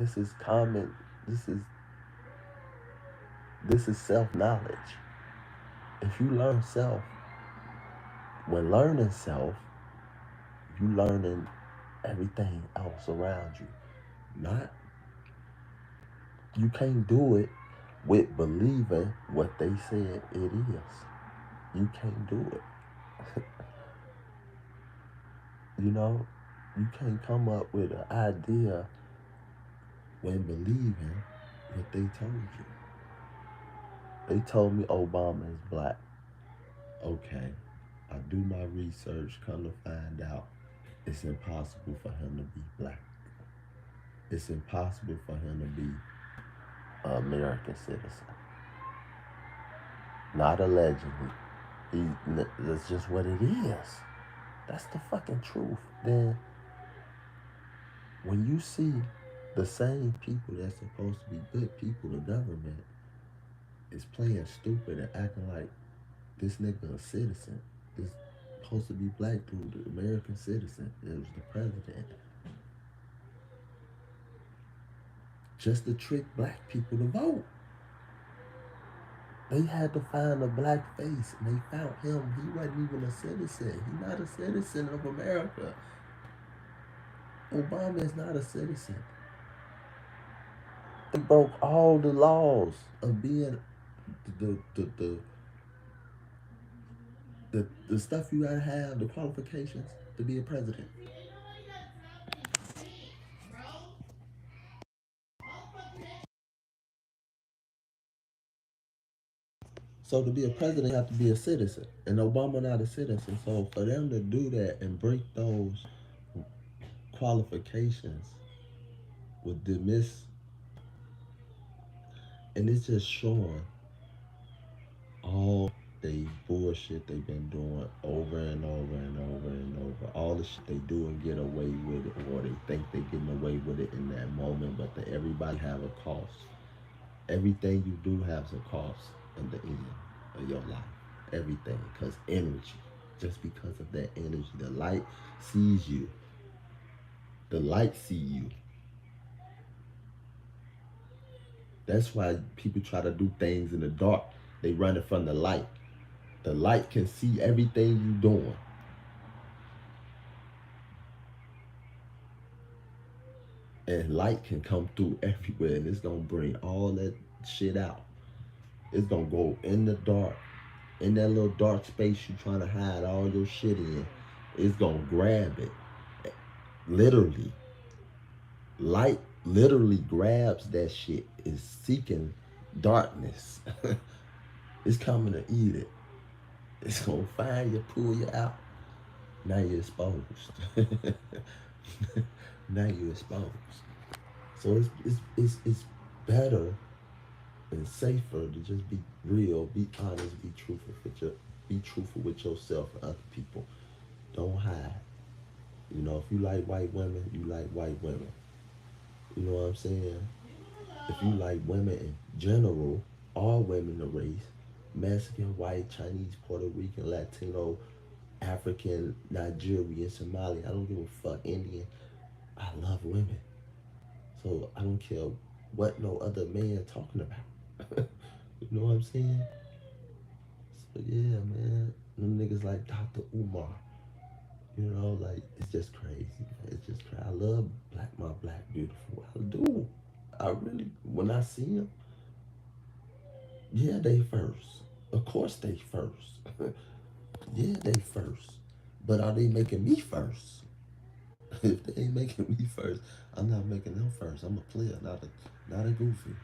This is common. This is self-knowledge. If you learn self, when learning self, you learning everything else around you. Not You can't do it with believing what they said it is. You can't do it. You know, you can't come up with an idea when believing what they told you. They told me Obama is black. Okay, I do my research, come to find out it's impossible for him to be black. It's impossible for him to be an American citizen. Not allegedly. That's just what it is. That's the fucking truth. Then when you see the same people that's supposed to be good people, the government is playing stupid and acting like this nigga a citizen. This supposed to be black dude, the American citizen. It was the president. Just to trick black people to vote. They had to find a black face, and they found him. He wasn't even a citizen. He's not a citizen of America. Obama is not a citizen. They broke all the laws of being the the the the stuff you gotta have, the qualifications to be a president. So to be a president, you have to be a citizen, and Obama not a citizen. So for them to do that and break those qualifications with dismiss, and it's just showing all they bullshit they've been doing over and over and over and over. All the shit they do and get away with it, or they think they're getting away with it in that moment, but everybody have a cost. Everything you do has a cost in the end of your life. Everything, because energy. Just because of that energy, the light sees you. The light see you. That's why people try to do things in the dark. They run it from the light. The light can see everything you doing. And light can come through everywhere, and it's gonna bring all that shit out. It's gonna go in the dark in that little dark space you trying to hide all your shit in, it's gonna grab it. Literally. Light literally grabs that shit. Is seeking darkness. It's coming to eat it. It's gonna find you, pull you out. Now you're exposed. Now you're exposed. So it's better and safer to just be real, be honest, be truthful with yourself and other people. Don't hide. You know, if you like white women, you like white women. You know what I'm saying? If you like women in general, all women the race, Mexican, white, Chinese, Puerto Rican, Latino, African, Nigerian, Somali, I don't give a fuck, Indian. I love women. So I don't care what no other man talking about. You know what I'm saying? So yeah, man. Them niggas like Dr. Umar. You know, like it's just crazy. Man. It's just crazy. I love my black beautiful. I do. I really when I see them, yeah, they first. Of course they first. Yeah, they first. But are they making me first? If they ain't making me first, I'm not making them first. I'm a player, not a goofy.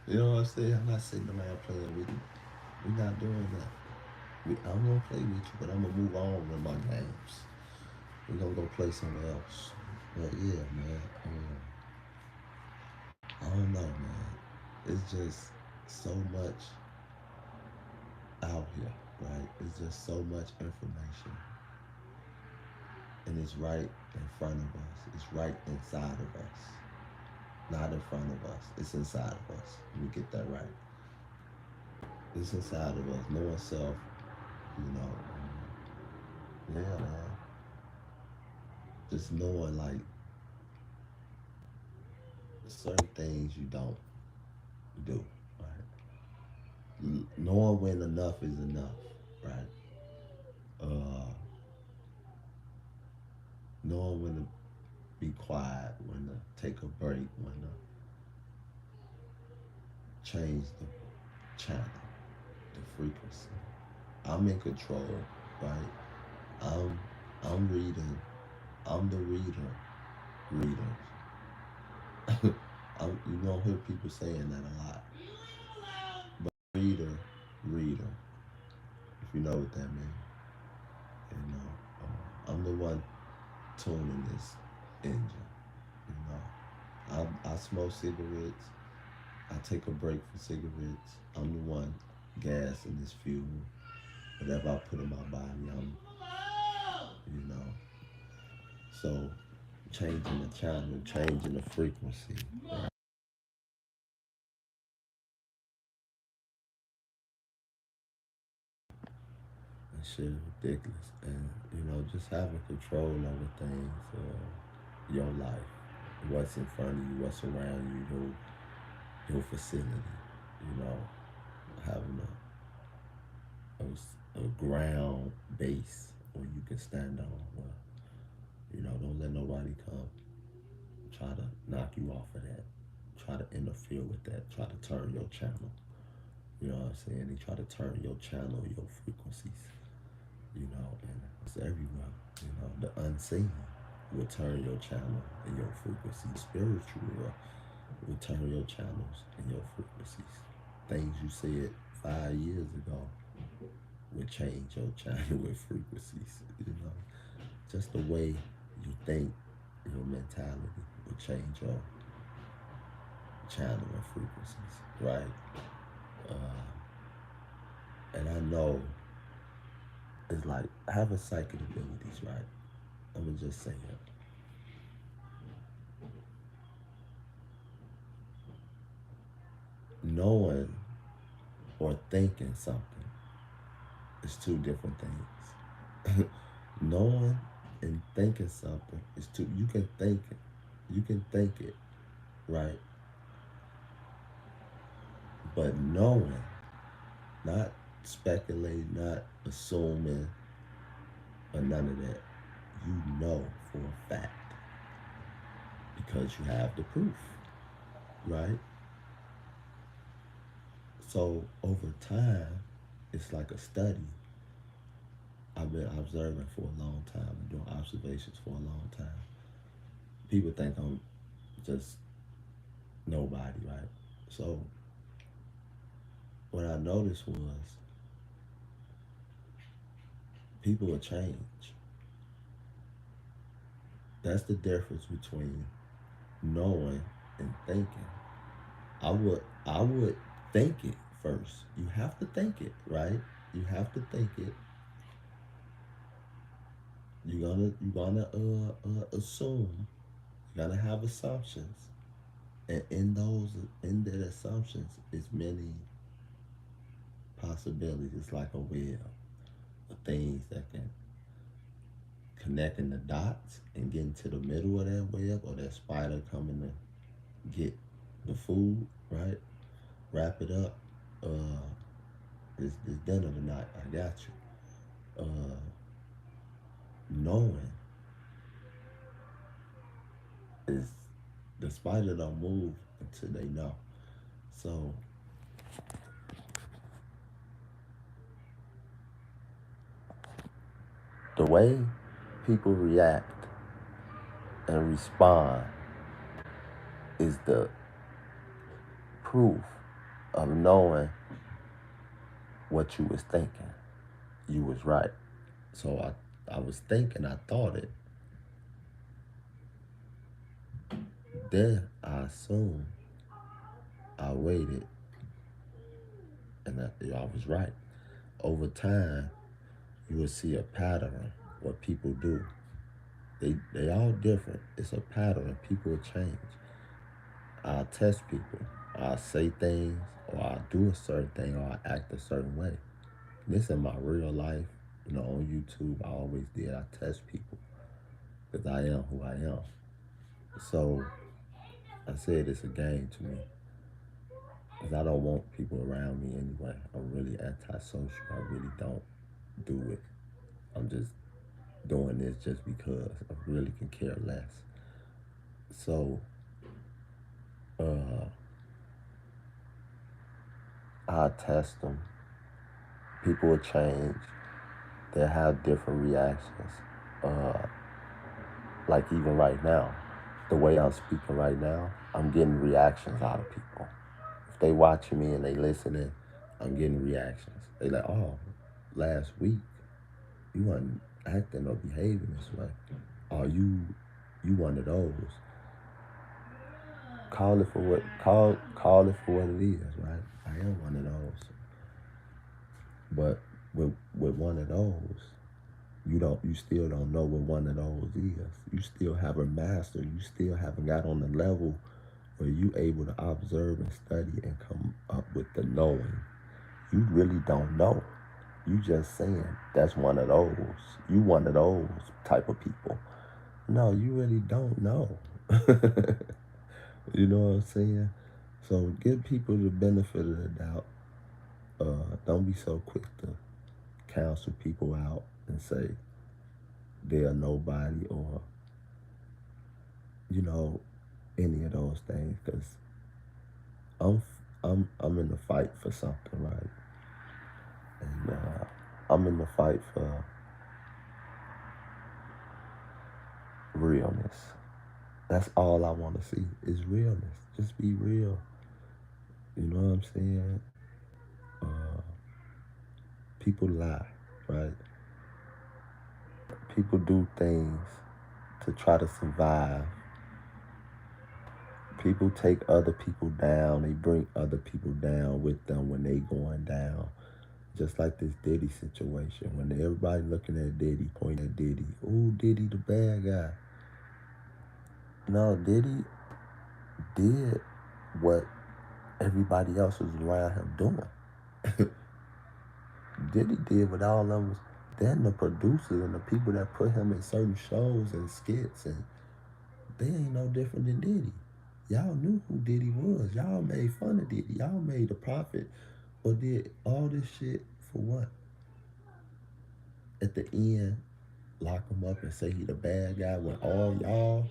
You know what I'm saying? I'm not sitting around playing with you. We're not doing that. I'm gonna play with you, but I'm gonna move on with my games. We're gonna go play somewhere else. But yeah, man. I don't know, man. It's just so much out here, right? It's just so much information. And it's right in front of us. It's right inside of us. Not in front of us. It's inside of us. Let me get that right. It's inside of us. Knowing self, you know. Yeah, man. Just knowing, like, certain things you don't do, right? Knowing when enough is enough, right? Uh, knowing when to be quiet, when to take a break, when to change the channel, the frequency. I'm in control, right? I'm reading. I'm the reader. Readers. You don't hear people saying that a lot. But reader. If you know what that means. You know, I'm the one tuning this engine. You know, I smoke cigarettes. I take a break from cigarettes. I'm the one gassing this fuel. Whatever I put in my body, you know. So changing the channel, changing the frequency. Right? That shit is ridiculous. And, you know, just having control over things, your life, what's in front of you, what's around you, your facility, you know, having a ground base where you can stand on, where, you know, don't let nobody come try to knock you off of that, try to interfere with that, try to turn your channel. You know what I'm saying? They try to turn your channel, your frequencies, you know, and it's everywhere. You know, the unseen will turn your channel and your frequency. Spiritual will turn your channels and your frequencies. Things you said 5 years ago will change your channel with frequencies. You know, just the way you think, your mentality will change your channel and frequencies, right? And I know it's like having psychic abilities, right? I'm gonna just say it. Knowing or thinking something is two different things. Knowing and thinking something is two. You can think it. You can think it, right? But knowing, not speculating, not assuming, or none of that. You know for a fact because you have the proof, right? So over time, it's like a study. I've been observing for a long time and doing observations for a long time. People think I'm just nobody, right? So what I noticed was people will change. That's the difference between knowing and thinking. I would think it first. You have to think it, right? You have to think it. You're gonna assume. You're gonna have assumptions, and in that assumptions is many possibilities. It's like a web of things that can connecting the dots and getting to the middle of that web, or that spider coming to get the food, right? Wrap it up. Uh, it's dinner tonight. I got you. Knowing is the spider don't move until they know. So the way people react and respond is the proof of knowing what you was thinking. You was right. So I was thinking, I thought it. Then I assumed, I waited, and I was right. Over time, you will see a pattern what people do. They all different. It's a pattern. People change. I test people. I say things, or I do a certain thing, or I act a certain way. This in my real life, on YouTube, I always did. I test people because I am who I am. So I said it's a game to me because I don't want people around me anyway. I'm really antisocial. I really don't do it. I'm just doing this just because I really can care less. So I test them. People will change. They'll have different reactions. Uh, like even right now, the way I'm speaking right now, I'm getting reactions out of people. If they watching me and they listening, I'm getting reactions. They like, oh, last week you wasn't acting or behaving this way. Or you one of those. Call it for what it is, right? I am one of those. But with one of those, you still don't know what one of those is. You still haven't mastered. You still haven't got on the level where you able to observe and study and come up with the knowing. You really don't know. You just saying that's one of those. You one of those type of people. No, you really don't know. You know what I'm saying? So give people the benefit of the doubt. Don't be so quick to counsel people out and say they're nobody, or any of those things, because I'm in the fight for something, right? And I'm in the fight for realness. That's all I want to see is realness. Just be real. You know what I'm saying? People lie, right? People do things to try to survive. People take other people down. They bring other people down with them when they going down. Just like this Diddy situation. When everybody looking at Diddy, pointing at Diddy. Ooh, Diddy the bad guy. No, Diddy did what everybody else was around him doing. Diddy did what all of them was. Then the producers and the people that put him in certain shows and skits, and they ain't no different than Diddy. Y'all knew who Diddy was. Y'all made fun of Diddy. Y'all made the prophet, or did all this shit for what? At the end, lock him up and say he the bad guy when all y'all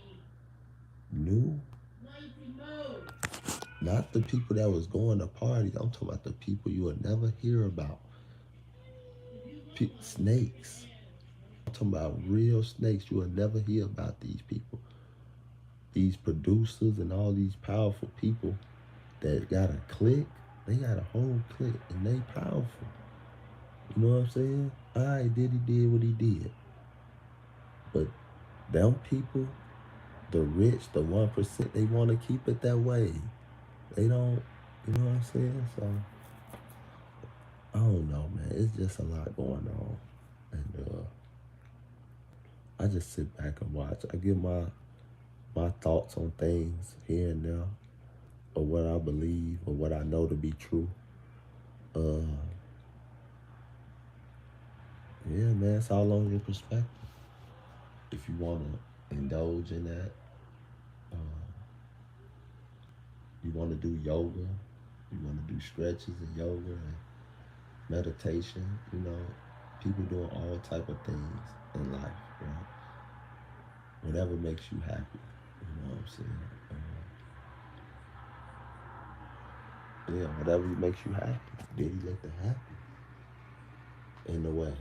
knew Not the people that was going to parties. I'm talking about the people you would never hear about. Snakes. I'm talking about real snakes. You will never hear about these people. These producers and all these powerful people that got a clique. They got a whole clique and they powerful. You know what I'm saying? Alright, Diddy did what he did. But them people, the rich, the 1%, they want to keep it that way. They don't, you know what I'm saying? So, I don't know, man. It's just a lot going on. And I just sit back and watch. I give my thoughts on things here and there, or what I believe, or what I know to be true. Uh, yeah, man, it's all on your perspective. If you want to indulge in that, uh, you want to do yoga, you want to do stretches and yoga and meditation, you know, people doing all type of things in life, right? Whatever makes you happy, you know what I'm saying? Yeah, whatever makes you happy. Did he look happy? In a way,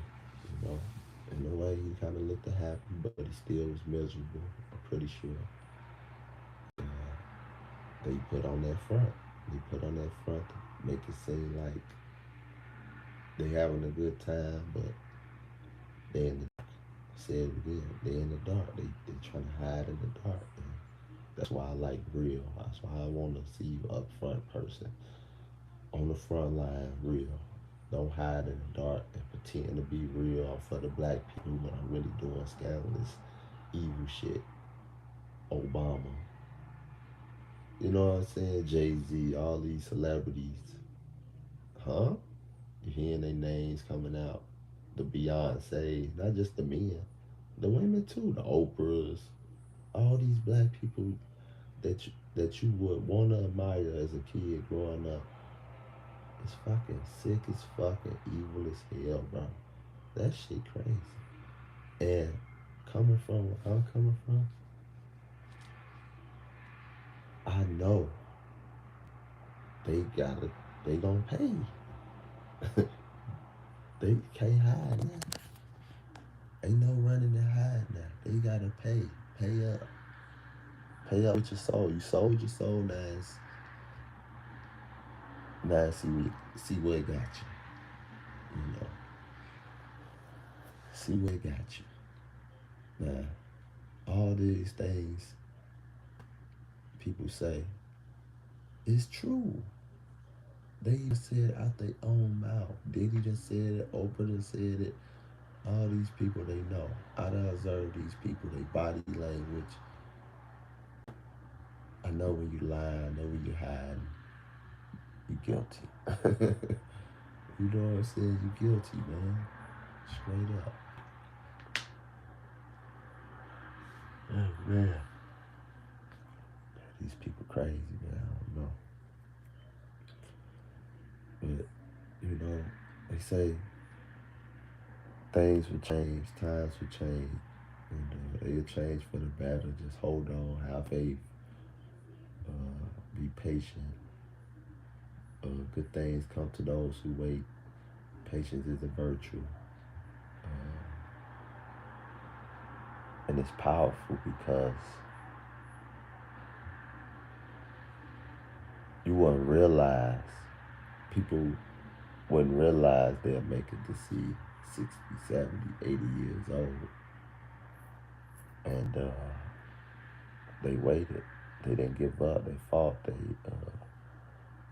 you know. In a way, he kind of looked happy, but he still was miserable. I'm pretty sure. Uh, they put on that front. They put on that front to make it seem like they having a good time, but they in the said it again. They in the dark. They trying to hide in the dark. And that's why I like real. That's why I want to see you up front person. On the front line, real. Don't hide in the dark and pretend to be real for the black people when I'm really doing scandalous, evil shit. Obama. You know what I'm saying? Jay-Z, all these celebrities. Huh? You hearing their names coming out. The Beyonce, not just the men. The women too. The Oprahs. All these black people that you would want to admire as a kid growing up. It's fucking sick as fucking evil as hell, bro. That shit crazy. And coming from where I'm coming from, I know they gotta, they don't pay. They can't hide now. Ain't no running and hide now. They gotta pay. Pay up. Pay up with your soul. You sold your soul, now see where it got you. You know, see where it got you. Now, all these things people say, it's true. They even said out their own mouth. Diddy just said it. Oprah just said it. All these people they know. I done observe these people, they body language. I know when you lie, I know when you hide. You guilty. You know what I'm saying? You guilty, man. Straight up. Oh, man. These people crazy, man. I don't know. But, you know, they say things will change, times will change. And it'll change for the better. Just hold on, have faith, be patient. Good things come to those who wait. Patience is a virtue. And it's powerful because you wouldn't realize, people wouldn't realize they'll make it to see 60, 70, 80 years old. And they waited. They didn't give up. They fought.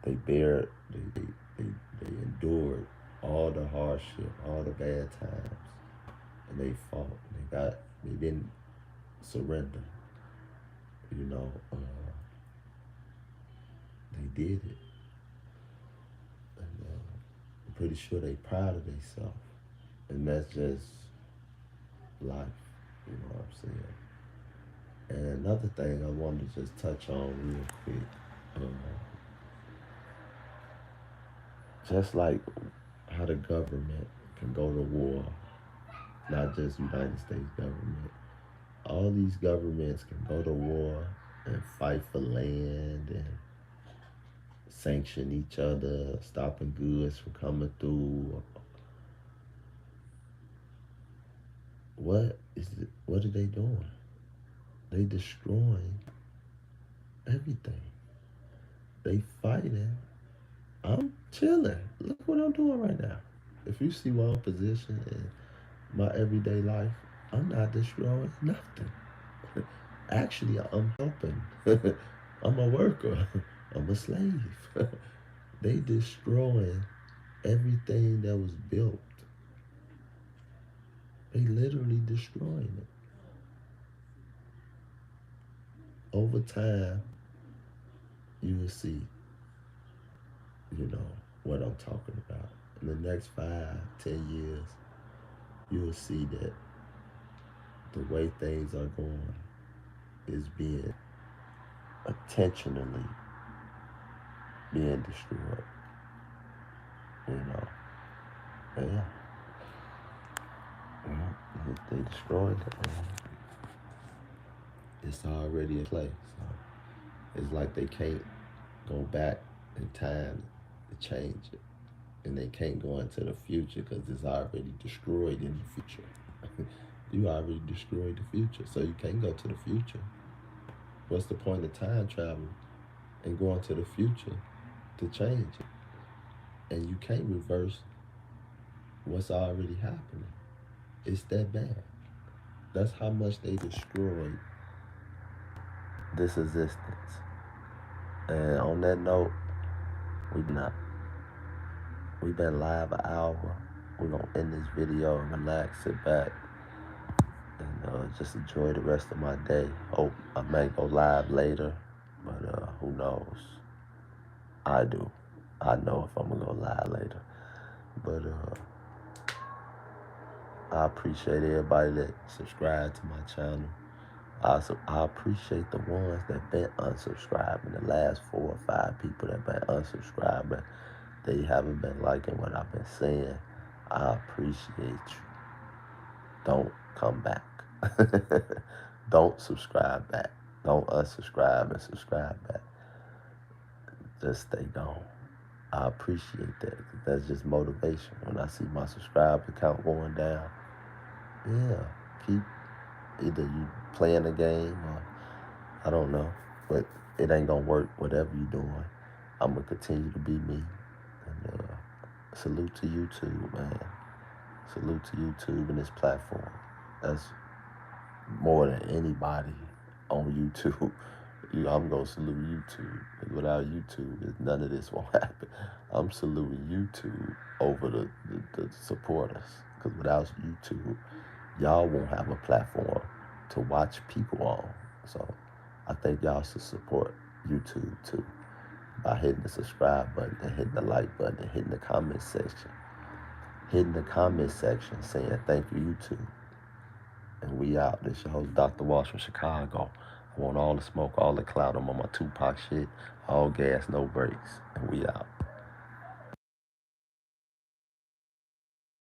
They bared. They endured all the hardship, all the bad times, and they fought. They didn't surrender. You know, they did it, and I'm pretty sure they proud of themselves, and that's just life. You know what I'm saying? And another thing I wanted to just touch on real quick, just like how the government can go to war, not just United States government. All these governments can go to war and fight for land and sanction each other, stopping goods from coming through. What are they doing? They destroying everything. They fighting. I'm chilling. Look what I'm doing right now. If you see my own position in my everyday life, I'm not destroying nothing. Actually, I'm helping. I'm a worker. I'm a slave. They destroying everything that was built. They literally destroying it. Over time, you will see, what I'm talking about. In the next 5, 10 years, you will see that the way things are going is being intentionally being destroyed. You know, yeah. They destroyed it. It's already in place. So it's like they can't go back in time to change it. And they can't go into the future because it's already destroyed in the future. You already destroyed the future, so you can't go to the future. What's the point of time travel and going to the future to change it? And you can't reverse what's already happening. It's that bad. That's how much they destroyed this existence. And on that note, we've been live an hour. We're gonna end this video and relax, sit back, and just enjoy the rest of my day. Hope I may go live later, but who knows? I do. I know if I'm gonna go live later. But I appreciate everybody that subscribed to my channel. I appreciate the ones that been unsubscribing. The last 4 or 5 people that been unsubscribing, they haven't been liking what I've been saying. I appreciate you. Don't come back. Don't subscribe back. Don't unsubscribe and subscribe back. Just stay gone. I appreciate that. That's just motivation. When I see my subscriber count going down, yeah, keep either you playing the game or I don't know, but it ain't gonna work. Whatever you doing, I'm gonna continue to be me. And salute to YouTube, man. Salute to YouTube and this platform. That's more than anybody on YouTube. I'm gonna salute YouTube. Without YouTube, none of this won't happen. I'm saluting YouTube over the supporters. Because without YouTube, y'all won't have a platform to watch people on. So I think y'all should support YouTube too by hitting the subscribe button and hitting the like button and hitting the comment section. Hitting the comment section saying thank you, YouTube. And we out. This your host, Dr. Waltz from Chicago. I want all the smoke, all the clout. I'm on my Tupac shit. All gas, no brakes. And we out.